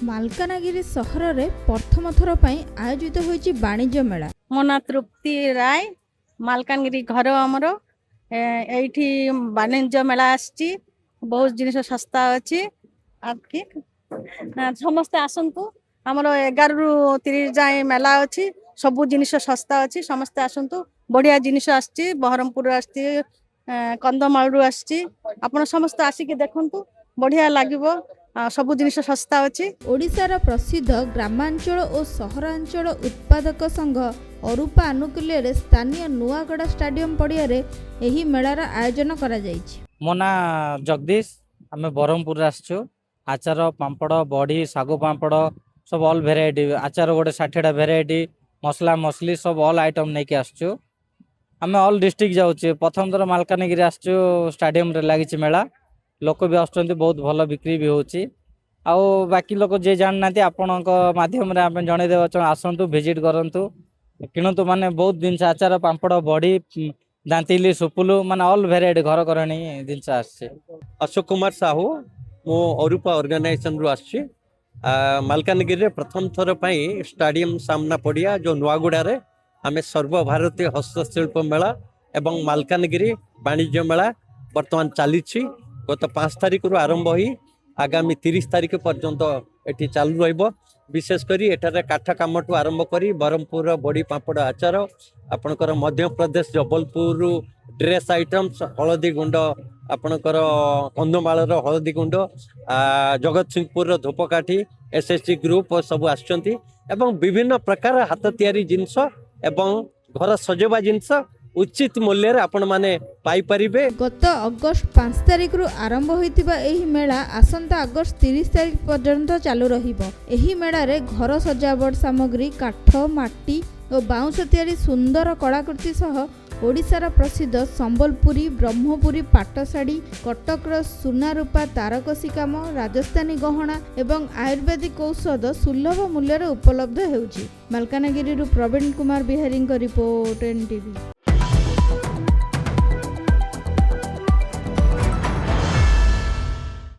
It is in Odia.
ମାଲକାନଗିରି ସହରରେ ପ୍ରଥମ ଥର ପାଇଁ ଆୟୋଜିତ ହୋଇଛି ବାଣିଜ୍ୟ ମେଳା। ମୋ ନାଁ ତୃପ୍ତି ରାୟ, ମାଲକାନଗିରି ଘର ଆମର। ଏଇଠି ବାଣିଜ୍ୟ ମେଳା ଆସିଛି, ବହୁତ ଜିନିଷ ଶସ୍ତା ଅଛି। ଆକି ସମସ୍ତେ ଆସନ୍ତୁ, ଆମର 11ରୁ 30 ଯାଏ ମେଳା ଅଛି, ସବୁ ଜିନିଷ ଶସ୍ତା ଅଛି, ସମସ୍ତେ ଆସନ୍ତୁ। ବଢିଆ ଜିନିଷ ଆସିଛି, ବହରମପୁରରୁ ଆସିଛି, କନ୍ଧମାଳରୁ ଆସିଛି। ଆପଣ ସମସ୍ତେ ଆସିକି ଦେଖନ୍ତୁ, ବଢିଆ ଲାଗିବ। ସବୁ ଜିନିଷ ଶସ୍ତା ଅଛି। ଓଡ଼ିଶାର ପ୍ରସିଦ୍ଧ ଗ୍ରାମାଞ୍ଚଳ ଓ ସହରାଞ୍ଚଳ ଉତ୍ପାଦକ ସଂଘ ଅରୁପା ଆନୁକୂଲ୍ୟରେ ସ୍ଥାନୀୟ ନୂଆଗଡ଼ା ଷ୍ଟାଡିୟମ ପଡ଼ିଆରେ ଏହି ମେଳାର ଆୟୋଜନ କରାଯାଇଛି। ମୋ ନାଁ ଜଗଦୀଶ, ଆମେ ବ୍ରହ୍ମପୁର ଆସିଛୁ। ଆଚାର, ପାମ୍ପଡ଼, ବଡ଼ି, ଶାଗୁ ପାମ୍ପଡ଼ ସବୁ ଅଲ୍ ଭେରାଇଟି। ଆଚାର ଗୋଟେ 60ଟା ଭେରାଇଟି, ମସଲା ମସଲି ସବୁ ଅଲ୍ ଆଇଟମ୍ ନେଇକି ଆସିଛୁ। ଆମେ ଅଲ୍ ଡିଷ୍ଟ୍ରିକ୍ଟ ଯାଉଛୁ। ପ୍ରଥମ ଥର ମାଲକାନଗିରି ଆସିଛୁ, ଷ୍ଟାଡିୟମରେ ଲାଗିଛି ମେଳା। ଲୋକ ବି ଆସୁଛନ୍ତି, ବହୁତ ଭଲ ବିକ୍ରି ବି ହେଉଛି। ଆଉ ବାକି ଲୋକ ଯିଏ ଜାଣିନାହାନ୍ତି, ଆପଣଙ୍କ ମାଧ୍ୟମରେ ଆମେ ଜଣେଇଦେବା ଚାହୁଁ, ଆସନ୍ତୁ, ଭିଜିଟ୍ କରନ୍ତୁ, କିଣନ୍ତୁ। ମାନେ ବହୁତ ଜିନିଷ, ଆଚାର, ପାମ୍ପଡ଼, ବଡ଼ି, ଦାନ୍ତିଲି, ସୁପୁଲୁ, ମାନେ ଅଲ୍ ଭେରାଇଟି ଘର କରଣୀ ଜିନିଷ ଆସିଛି। ଅଶୋକ କୁମାର ସାହୁ, ମୁଁ ଅରୁପା ଅର୍ଗାନାଇଜେସନରୁ ଆସିଛି। ମାଲକାନଗିରିରେ ପ୍ରଥମ ଥର ପାଇଁ ଷ୍ଟାଡିୟମ ସାମ୍ନା ପଡ଼ିଆ ଯେଉଁ ନୂଆଗୁଡ଼ାରେ ଆମେ ସର୍ବଭାରତୀୟ ହସ୍ତଶିଳ୍ପ ମେଳା ଏବଂ ମାଲକାନଗିରି ବାଣିଜ୍ୟ ମେଳା ବର୍ତ୍ତମାନ ଚାଲିଛି। ଗତ 5 ତାରିଖରୁ ଆରମ୍ଭ ହୋଇ ଆଗାମୀ 30 ତାରିଖ ପର୍ଯ୍ୟନ୍ତ ଏଠି ଚାଲୁ ରହିବ। ବିଶେଷ କରି ଏଠାରେ କାଠ କାମଠୁ ଆରମ୍ଭ କରି ବ୍ରହ୍ମପୁରର ବଡ଼ି, ପାମ୍ପଡ଼, ଆଚାର, ଆପଣଙ୍କର ମଧ୍ୟପ୍ରଦେଶ ଜବଲପୁରରୁ ଡ୍ରେସ୍ ଆଇଟମ୍ସ, ହଳଦୀ ଗୁଣ୍ଡ, ଆପଣଙ୍କର କନ୍ଧମାଳର ହଳଦୀ ଗୁଣ୍ଡ, ଜଗତସିଂହପୁରର ଧୂପକାଠି, SSG ଗ୍ରୁପ ସବୁ ଆସୁଛନ୍ତି ଏବଂ ବିଭିନ୍ନ ପ୍ରକାର ହାତ ତିଆରି ଜିନିଷ ଏବଂ ଘର ସଜେଇବା ଜିନିଷ ଉଚିତ ମୂଲ୍ୟରେ ଆପଣମାନେ ପାଇପାରିବେ। ଗତ ଅଗଷ୍ଟ 5 ତାରିଖରୁ ଆରମ୍ଭ ହୋଇଥିବା ଏହି ମେଳା ଆସନ୍ତା ଅଗଷ୍ଟ 30 ତାରିଖ ପର୍ଯ୍ୟନ୍ତ ଚାଲୁ ରହିବ। ଏହି ମେଳାରେ ଘର ସଜାବଟ ସାମଗ୍ରୀ, କାଠ, ମାଟି ଓ ବାଉଁଶ ତିଆରି ସୁନ୍ଦର କଳାକୃତି ସହ ଓଡ଼ିଶାର ପ୍ରସିଦ୍ଧ ସମ୍ବଲପୁରୀ, ବ୍ରହ୍ମପୁରୀ ପାଟଶାଢ଼ୀ, କଟକର ସୁନା ରୂପା ତାରକସି କାମ, ରାଜସ୍ଥାନୀ ଗହଣା ଏବଂ ଆୟୁର୍ବେଦିକ ଔଷଧ ସୁଲଭ ମୂଲ୍ୟରେ ଉପଲବ୍ଧ ହେଉଛି। ମାଲକାନଗିରିରୁ ପ୍ରବୀଣ କୁମାର ବିହାରୀଙ୍କ ରିପୋର୍ଟ, NTV।